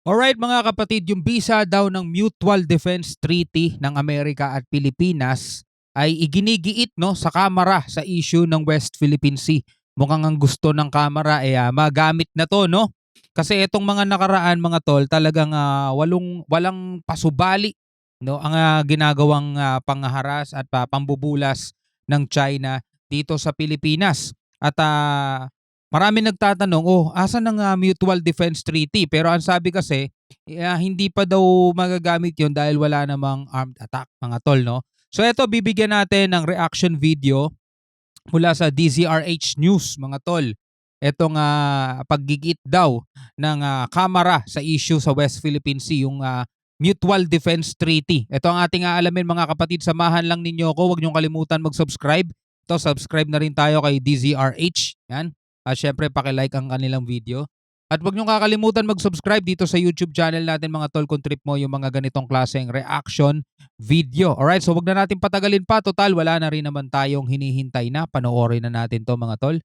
Alright mga kapatid, yung bisa daw ng Mutual Defense Treaty ng Amerika at Pilipinas ay iginigiit no sa Kamara sa issue ng West Philippine Sea. Mukhang ang gusto ng Kamara ay magamit na to no. Kasi itong mga nakaraan mga tol talagang walang pasubali no ang ginagawang pangharas at pambubulas ng China dito sa Pilipinas. At marami nagtatanong, asan ang Mutual Defense Treaty? Pero ang sabi kasi, hindi pa daw magagamit yon dahil wala namang armed attack, mga tol, no? So eto, bibigyan natin ng reaction video mula sa DZRH News, mga tol. Etong paggigit daw ng Kamara sa issue sa West Philippine Sea, yung Mutual Defense Treaty. Ito ang ating aalamin mga kapatid. Samahan lang ninyo ako. Huwag niyong kalimutan mag-subscribe. Ito, subscribe na rin tayo kay DZRH. Yan. Syempre, pakilike ang kanilang video. At huwag niyong kakalimutan mag-subscribe dito sa YouTube channel natin mga tol kung trip mo yung mga ganitong klaseng reaction video. Alright, so huwag na natin patagalin pa. Total, wala na rin naman tayong hinihintay na. Panoorin na natin to mga tol.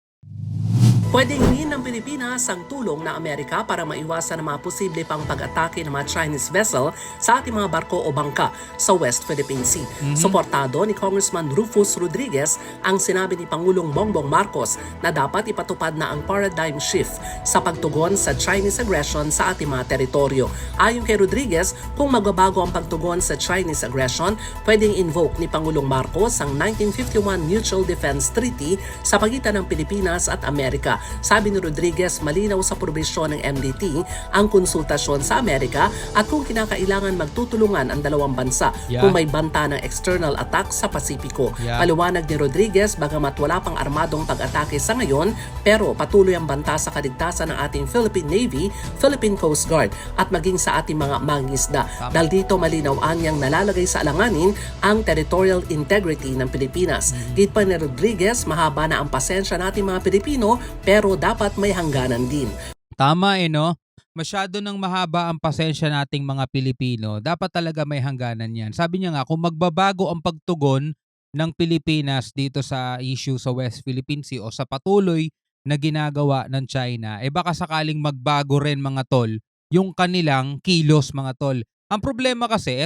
Pwedeng hingin ng Pilipinas ang tulong ng Amerika para maiwasan ang mga posible pang pag-atake ng mga Chinese vessel sa ating mga barko o bangka sa West Philippine Sea. Suportado ni Congressman Rufus Rodriguez ang sinabi ni Pangulong Bongbong Marcos na dapat ipatupad na ang paradigm shift sa pagtugon sa Chinese aggression sa ating mga teritoryo. Ayon kay Rodriguez, kung magbabago ang pagtugon sa Chinese aggression, pwedeng invoke ni Pangulong Marcos ang 1951 Mutual Defense Treaty sa pagitan ng Pilipinas at Amerika. Sabi ni Rodriguez, malinaw sa probisyon ng MDT ang konsultasyon sa Amerika at kung kinakailangan magtutulungan ang dalawang bansa kung may banta ng external attack sa Pasipiko. Paliwanag ni Rodriguez, bagamat wala pang armadong pag-atake sa ngayon, pero patuloy ang banta sa kaligtasan ng ating Philippine Navy, Philippine Coast Guard at maging sa ating mga mangingisda. Dahil dito malinaw anyang nalalagay sa alanganin ang territorial integrity ng Pilipinas. Git pa ni Rodriguez, mahaba na ang pasensya nating mga Pilipino pero dapat may hangganan din. Tama no? Masyado nang mahaba ang pasensya nating mga Pilipino. Dapat talaga may hangganan yan. Sabi niya nga, kung magbabago ang pagtugon ng Pilipinas dito sa issue sa West Philippine Sea o sa patuloy na ginagawa ng China, baka sakaling magbago rin mga tol yung kanilang kilos mga tol. Ang problema kasi,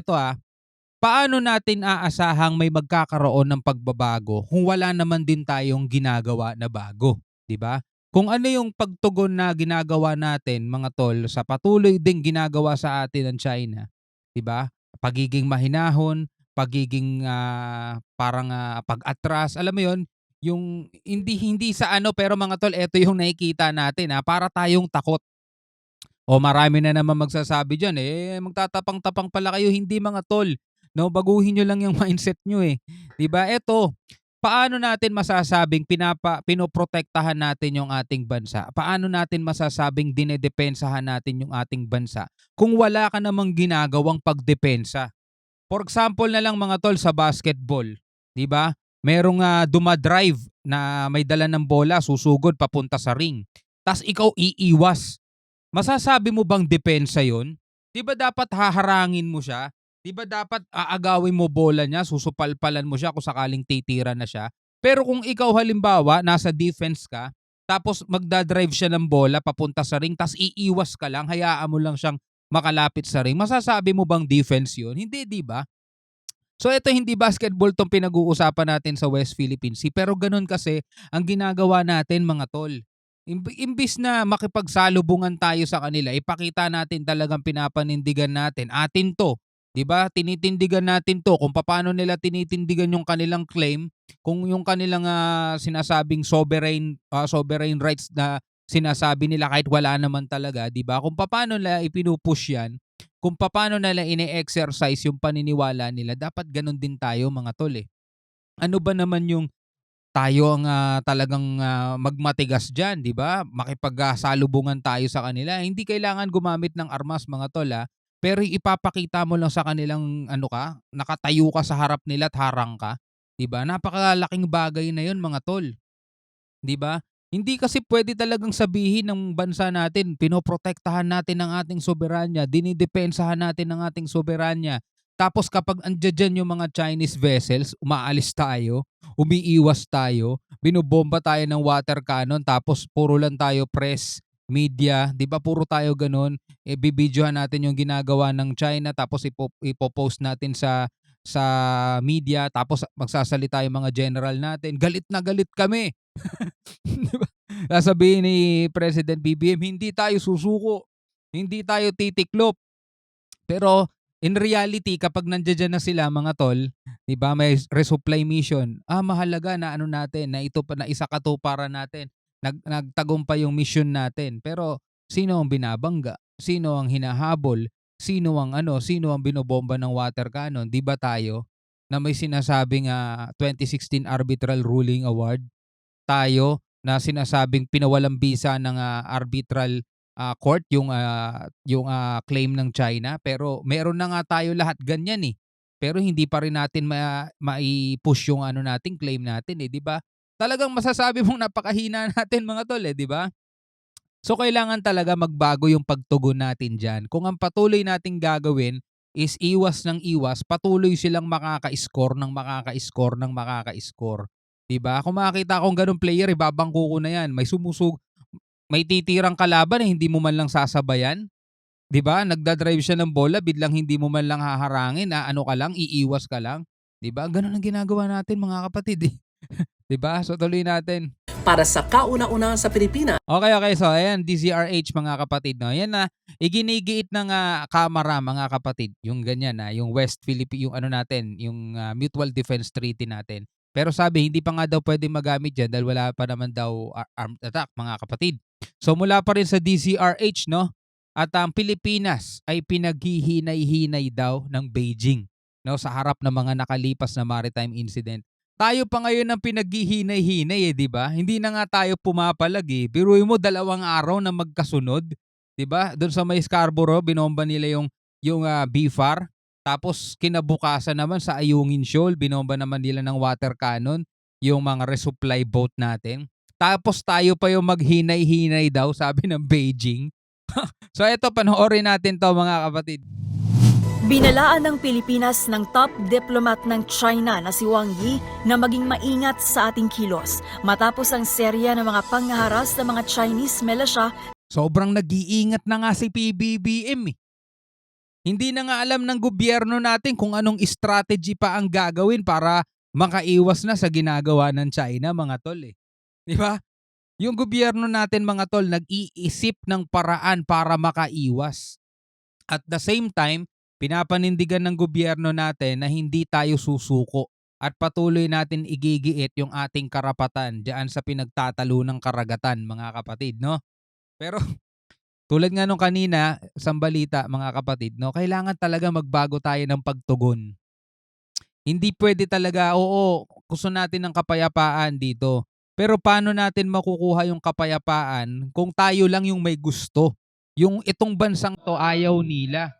paano natin aasahang may magkakaroon ng pagbabago kung wala naman din tayong ginagawa na bago, 'di ba? Kung ano yung pagtugon na ginagawa natin mga tol sa patuloy ding ginagawa sa atin ng China, 'di ba? Pagiging mahinahon, pagiging parang pag-atras, alam mo 'yon, yung hindi sa ano pero mga tol, ito yung nakikita natin para tayong takot. O marami na naman magsasabi diyan, magtatapang-tapang pala kayo, hindi mga tol. No, baguhin niyo lang yung mindset niyo 'Di ba? Eto, paano natin masasabing pinoprotektahan natin yung ating bansa? Paano natin masasabing dinedepensahan natin yung ating bansa kung wala ka namang ginagawang pagdepensa? For example na lang mga tol sa basketball, 'di ba? Merong dumadrive na may dala ng bola, susugod papunta sa ring. Tas ikaw iiwas. Masasabi mo bang depensa 'yon? 'Di ba dapat haharangin mo siya? 'Di ba dapat aagawin mo bola niya, susupalpalan mo siya kung sakaling titira na siya? Pero kung ikaw halimbawa nasa defense ka, tapos magda-drive siya ng bola papunta sa ring, tas iiwas ka lang, hayaan mo lang siyang makalapit sa ring, masasabi mo bang defense 'yon? Hindi, 'di ba? So ito, hindi basketball 'tong pinag-uusapan natin sa West Philippine Sea, pero gano'n kasi ang ginagawa natin mga tol. Imbis na makipagsalubungan tayo sa kanila, ipakita natin talagang pinapanindigan natin, atin 'to, 'di ba? Tinitindigan natin 'to kung paano nila tinitindigan yung kanilang claim, kung yung kanilang sinasabing sovereign rights na sinasabi nila kahit wala naman talaga, 'di ba? Kung paano nila ipinupush 'yan, kung paano nila ine-exercise yung paniniwala nila, dapat gano'n din tayo mga tol. Ano ba naman yung tayo ang talagang magmatigas diyan, 'di ba? Makipagsalubungan tayo sa kanila. Hindi kailangan gumamit ng armas mga tol, pero ipapakita mo lang sa kanilang nakatayo ka sa harap nila at harang ka, 'di ba? Napakalaking bagay na 'yon mga tol, 'di ba? Hindi kasi pwede talagang sabihin ng bansa natin, pinoprotektahan natin ang ating soberanya, dinidepensahan natin ang ating soberanya. Tapos kapag andiyan yung mga Chinese vessels, umaalis tayo, umiiwas tayo, binobomba tayo ng water cannon, tapos puro lang tayo press media, 'di ba puro tayo gano'n, bibidyohan natin yung ginagawa ng China tapos ipo-post natin sa media tapos magsasalita yung mga general natin, galit na galit kami. 'Di ba? Sasabihin ni President BBM, "Hindi tayo susuko, hindi tayo titiklop." Pero in reality kapag nandiya-diyan na sila mga tol, 'di ba, may resupply mission, mahalaga na ano natin, na ito pa na isakatuparan natin, nagtagumpay yung mission natin. Pero sino ang binabangga? Sino ang hinahabol? Sino ang binobomba ng water cannon? 'Di ba tayo? Na may sinasabing 2016 Arbitral Ruling Award, tayo na sinasabing pinawalang bisa ng arbitral court yung claim ng China, pero meron na nga tayo lahat ganyan, eh. Pero hindi pa rin natin mai-push yung ano natin, claim natin, eh, 'di ba? Talagang masasabi mong napakahina natin mga tol, eh, 'di ba? So kailangan talaga magbago yung pagtugon natin diyan. Kung ang patuloy nating gagawin is iwas ng iwas, patuloy silang makaka-score ng makaka-score ng makaka-score. 'Di ba? Kung makakita akong gano'ng player, ibabangko ko na 'yan. May titirang kalaban na hindi mo man lang sasabayan, 'di ba? Nagda-drive siya ng bola, biglang hindi mo man lang haharangin, ano ka lang, iiwas ka lang, 'di ba? Gano'n ang ginagawa natin mga kapatid, eh. 'Di ba? So tuloy natin. Para sa kauna-una sa Pilipinas, Okay, okay. So ayan, DZRH mga kapatid 'no. Yan na iginigiit ng kamara mga kapatid, yung ganyan yung West Philippine yung ano natin, yung Mutual Defense Treaty natin. Pero sabi hindi pa nga daw puwedeng magamit diyan dahil wala pa naman daw armed attack mga kapatid. So mula pa rin sa DZRH 'no, at ang Pilipinas ay pinaghihinay-hinay daw ng Beijing 'no, sa harap ng mga nakalipas na maritime incident. Tayo pa ngayon ang pinaghihinay-hinay, eh, 'di ba? Hindi na nga tayo pumapalag, eh. Biruin mo 2 araw na magkasunod, 'di ba? Do'n sa may Scarborough binomba nila yung BFAR, tapos kinabukasan naman sa Ayungin Shoal binomba naman nila ng water cannon yung mga resupply boat natin. Tapos tayo pa yung maghinay-hinay daw sabi ng Beijing. So eto panoorin natin 'to mga kapatid. Binalaan ng Pilipinas ng top diplomat ng China na si Wang Yi na maging maingat sa ating kilos matapos ang serya ng mga pangharas ng mga Chinese militia. Sobrang nag-iingat na nga si PBBM, eh. Hindi na nga alam ng gobyerno natin kung anong strategy pa ang gagawin para makaiwas na sa ginagawa ng China mga tol, eh. 'Di ba? Yung gobyerno natin mga tol nag-iisip ng paraan para makaiwas. At the same time, pinapanindigan ng gobyerno natin na hindi tayo susuko at patuloy natin igigiit yung ating karapatan diyan sa pinagtatalo ng karagatan mga kapatid, no? Pero tulad nga nung kanina sa balita mga kapatid, no, kailangan talaga magbago tayo ng pagtugon. Hindi pwede talaga, oo, gusto natin ng kapayapaan dito. Pero paano natin makukuha yung kapayapaan kung tayo lang yung may gusto? Yung itong bansang to ayaw nila.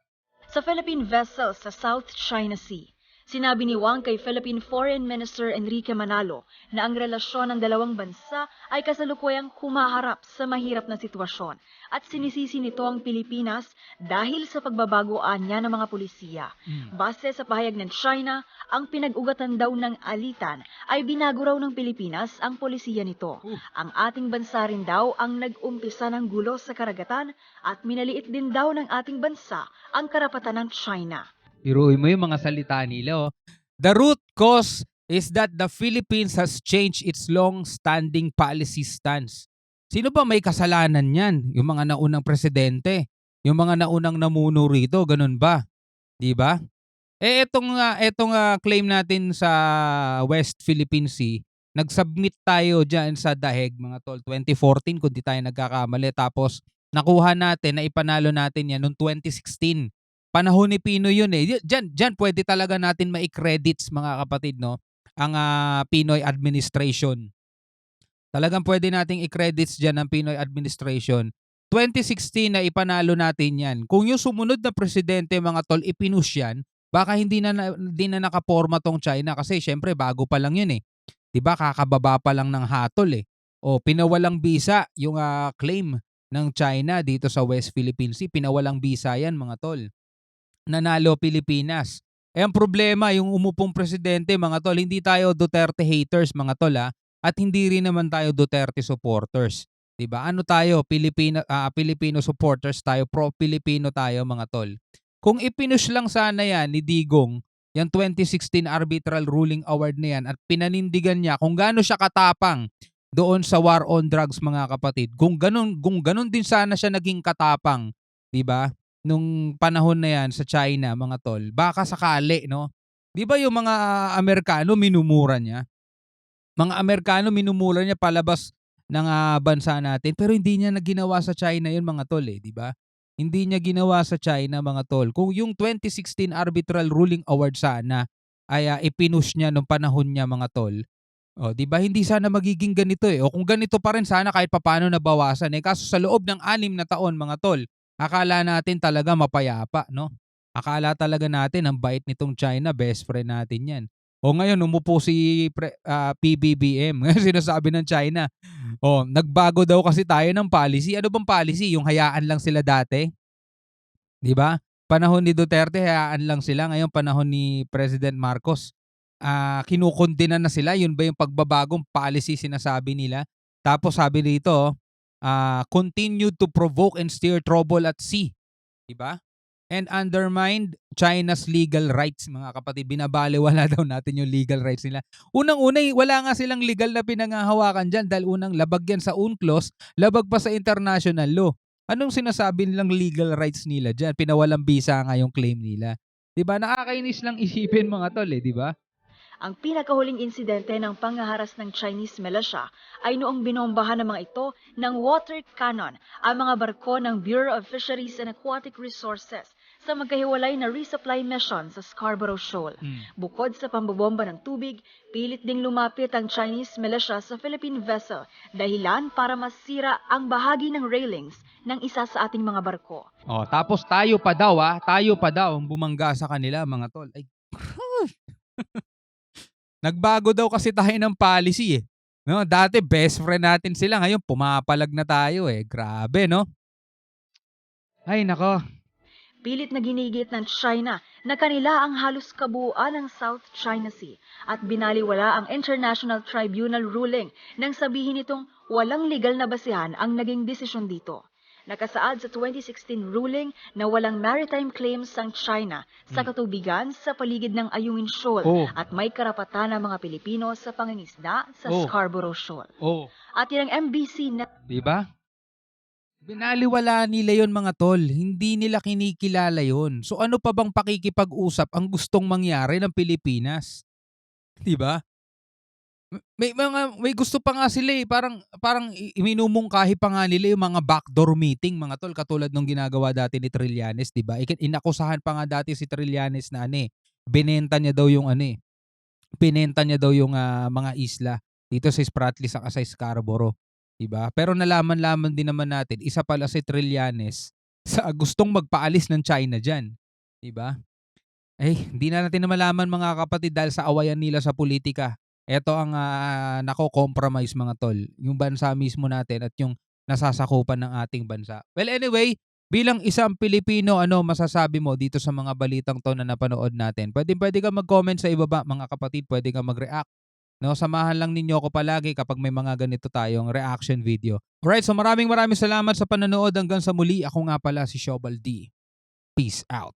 Sa Philippine vessel sa South China Sea, sinabi ni Wang kay Philippine Foreign Minister Enrique Manalo na ang relasyon ng dalawang bansa ay kasalukuyang humaharap sa mahirap na sitwasyon at sinisisi nito ang Pilipinas dahil sa pagbabagoan niya ng mga pulisiya. Base sa pahayag ng China, ang pinag-ugatan daw ng alitan ay binago raw ng Pilipinas ang pulisiya nito. Ang ating bansa rin daw ang nag-umpisa ng gulo sa karagatan at minaliit din daw ng ating bansa ang karapatan ng China. Iruin mo yung mga salita nila. Oh. The root cause is that the Philippines has changed its long-standing policy stance. Sino ba may kasalanan yan? Yung mga naunang presidente, yung mga naunang namuno rito, ganun ba? 'Di ba? Etong claim natin sa West Philippine Sea, nag-submit tayo diyan sa dahig mga tol 2014 kung di tayo nagkakamali, tapos nakuha natin na ipanalo natin yan noong 2016. Panahon ni Pinoy yun, eh. Diyan pwede talaga natin mai-credits mga kapatid, no, ang Pinoy administration. Talagang pwede nating i-credits diyan ang Pinoy administration. 2016 na ipanalo natin yan. Kung yung sumunod na presidente mga tol ipinush yan, baka hindi na nakaporma tong China kasi syempre bago pa lang yun, eh. 'Di ba kakababa pa lang ng hatol, eh. O pinawalang bisa yung claim ng China dito sa West Philippine Sea, pinawalang bisa yan mga tol. Nanalo Pilipinas. Ang problema yung umupong presidente mga tol, hindi tayo Duterte haters mga tol at hindi rin naman tayo Duterte supporters. 'Di ba? Ano tayo, Filipino supporters tayo, pro-Filipino tayo mga tol. Kung ipinush lang sana 'yan ni Digong, yung 2016 arbitral ruling award na 'yan at pinanindigan niya kung gaano siya katapang doon sa war on drugs mga kapatid. Kung ganun din sana siya naging katapang, 'di ba? Nung panahon na 'yan sa China mga tol, baka sakali, no? 'Di ba yung mga Amerikano minumura niya? Mga Amerikano minumura niya palabas ng bansa natin, pero hindi niya na ginawa sa China 'yun mga tol, eh, 'di ba? Hindi niya ginawa sa China mga tol. Kung yung 2016 arbitral ruling award sana ay ipinush niya nung panahon niya mga tol, oh, 'di ba hindi sana magiging ganito, eh. O kung ganito pa rin sana kahit papaano nabawasan, eh. Kaso sa loob ng 6 na taon mga tol, akala natin talaga mapayapa, 'no? Akala talaga natin ang bait nitong China, best friend natin 'yan. O ngayon umupo si PBBM, ngayon sinasabi ng China, oh, nagbago daw kasi tayo ng policy. Ano bang policy, yung hayaan lang sila dati, 'di ba? Panahon ni Duterte hayaan lang sila, ngayon panahon ni President Marcos, kinukondena na sila. Yun ba yung pagbabagong policy sinasabi nila? Tapos sabi dito, continue to provoke and steer trouble at sea, 'di ba? And undermined China's legal rights, mga kapatid. Binabalewala daw natin yung legal rights nila. Unang-una, wala nga silang legal na pinanghahawakan diyan dahil unang labag yan sa UNCLOS, labag pa sa international law. Anong sinasabi nilang legal rights nila diyan? Pinawalang bisa nga yung claim nila. 'Di ba? Nakakainis lang isipin mga tol, eh, 'di ba? Ang pinakahuling insidente ng panghaharas ng Chinese militia ay noong binombahan ng mga ito ng water cannon ang mga barko ng Bureau of Fisheries and Aquatic Resources sa magkahiwalay na resupply mission sa Scarborough Shoal. Bukod sa pambobomba ng tubig, pilit ding lumapit ang Chinese militia sa Philippine vessel dahilan para masira ang bahagi ng railings ng isa sa ating mga barko. Oh, tapos tayo pa daw ang bumangga sa kanila mga tol. Ay, nagbago daw kasi tayo ng policy, eh. No, dati best friend natin sila, ngayon pumapalag na tayo, eh. Grabe, no? Ay nako. Pilit na ginigit ng China na kanila ang halos kabuuan ng South China Sea at binaliwala ang International Tribunal ruling nang sabihin nitong walang legal na basihan ang naging desisyon dito. Nakasaad sa 2016 ruling na walang maritime claims ang China sa katubigan sa paligid ng Ayungin Shoal Oh. at may karapatan ng mga Pilipino sa pangingisda sa Oh. Scarborough Shoal. Oh, At yan ang MBC na 'di ba? Binaliwala nila 'yon mga tol, hindi nila kinikilala 'yon. So ano pa bang pakikipag-usap ang gustong mangyari ng Pilipinas? 'Di ba? May gusto pa nga sila, eh, parang minumungkahi pa nga nila yung mga backdoor meeting mga tol, katulad nung ginagawa dati ni Trillanes, 'di ba? Inakusahan pa nga dati si Trillanes na ano, eh, binenta niya daw yung ano, eh, mga isla dito sa Spratly saka sa Scarborough, 'di ba? Pero nalaman-laman din naman natin isa pala si Trillanes sa gustong magpaalis ng China diyan, 'di ba? Hindi na natin na malaman mga kapatid dahil sa awayan nila sa politika. Eto ang nako-compromise mga tol, yung bansa mismo natin at yung nasasakupan ng ating bansa. Well anyway, bilang isang Pilipino, ano masasabi mo dito sa mga balitang 'to na napanood natin? Puwedeng-puwede kang mag-comment sa ibaba mga kapatid, puwede kang mag-react. No, samahan lang ninyo ako palagi kapag may mga ganito tayong reaction video. Alright, so maraming salamat sa panonood. Hanggang sa muli, ako nga pala si Shobal D. Peace out.